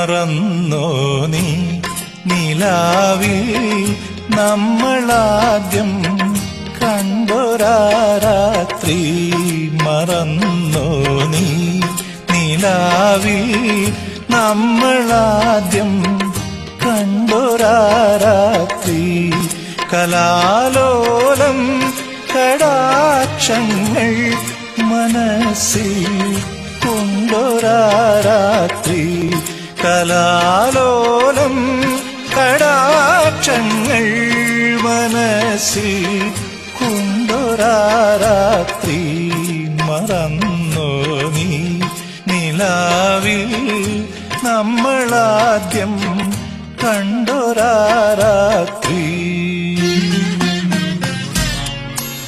മറന്നോ നീ നിലാവിൽ നമ്മളാദ്യം കണ്ടൊരാ രാത്രി? മറന്നോ നീ നിലാവിൽ നമ്മളാദ്യം കണ്ടൊരാ രാത്രി? കലാലോലം കടാക്ഷങ്ങൾ മനസ്സിൽ കൊണ്ടൊരാ രാത്രി? കലാലോലം കടാക്ഷങ്ങൾ മനസ്സിൽ കൊണ്ടൊരാ രാത്രി? മറന്നോ നീ നിലാവിൽ നമ്മളാദ്യം കണ്ടൊരാ രാത്രി?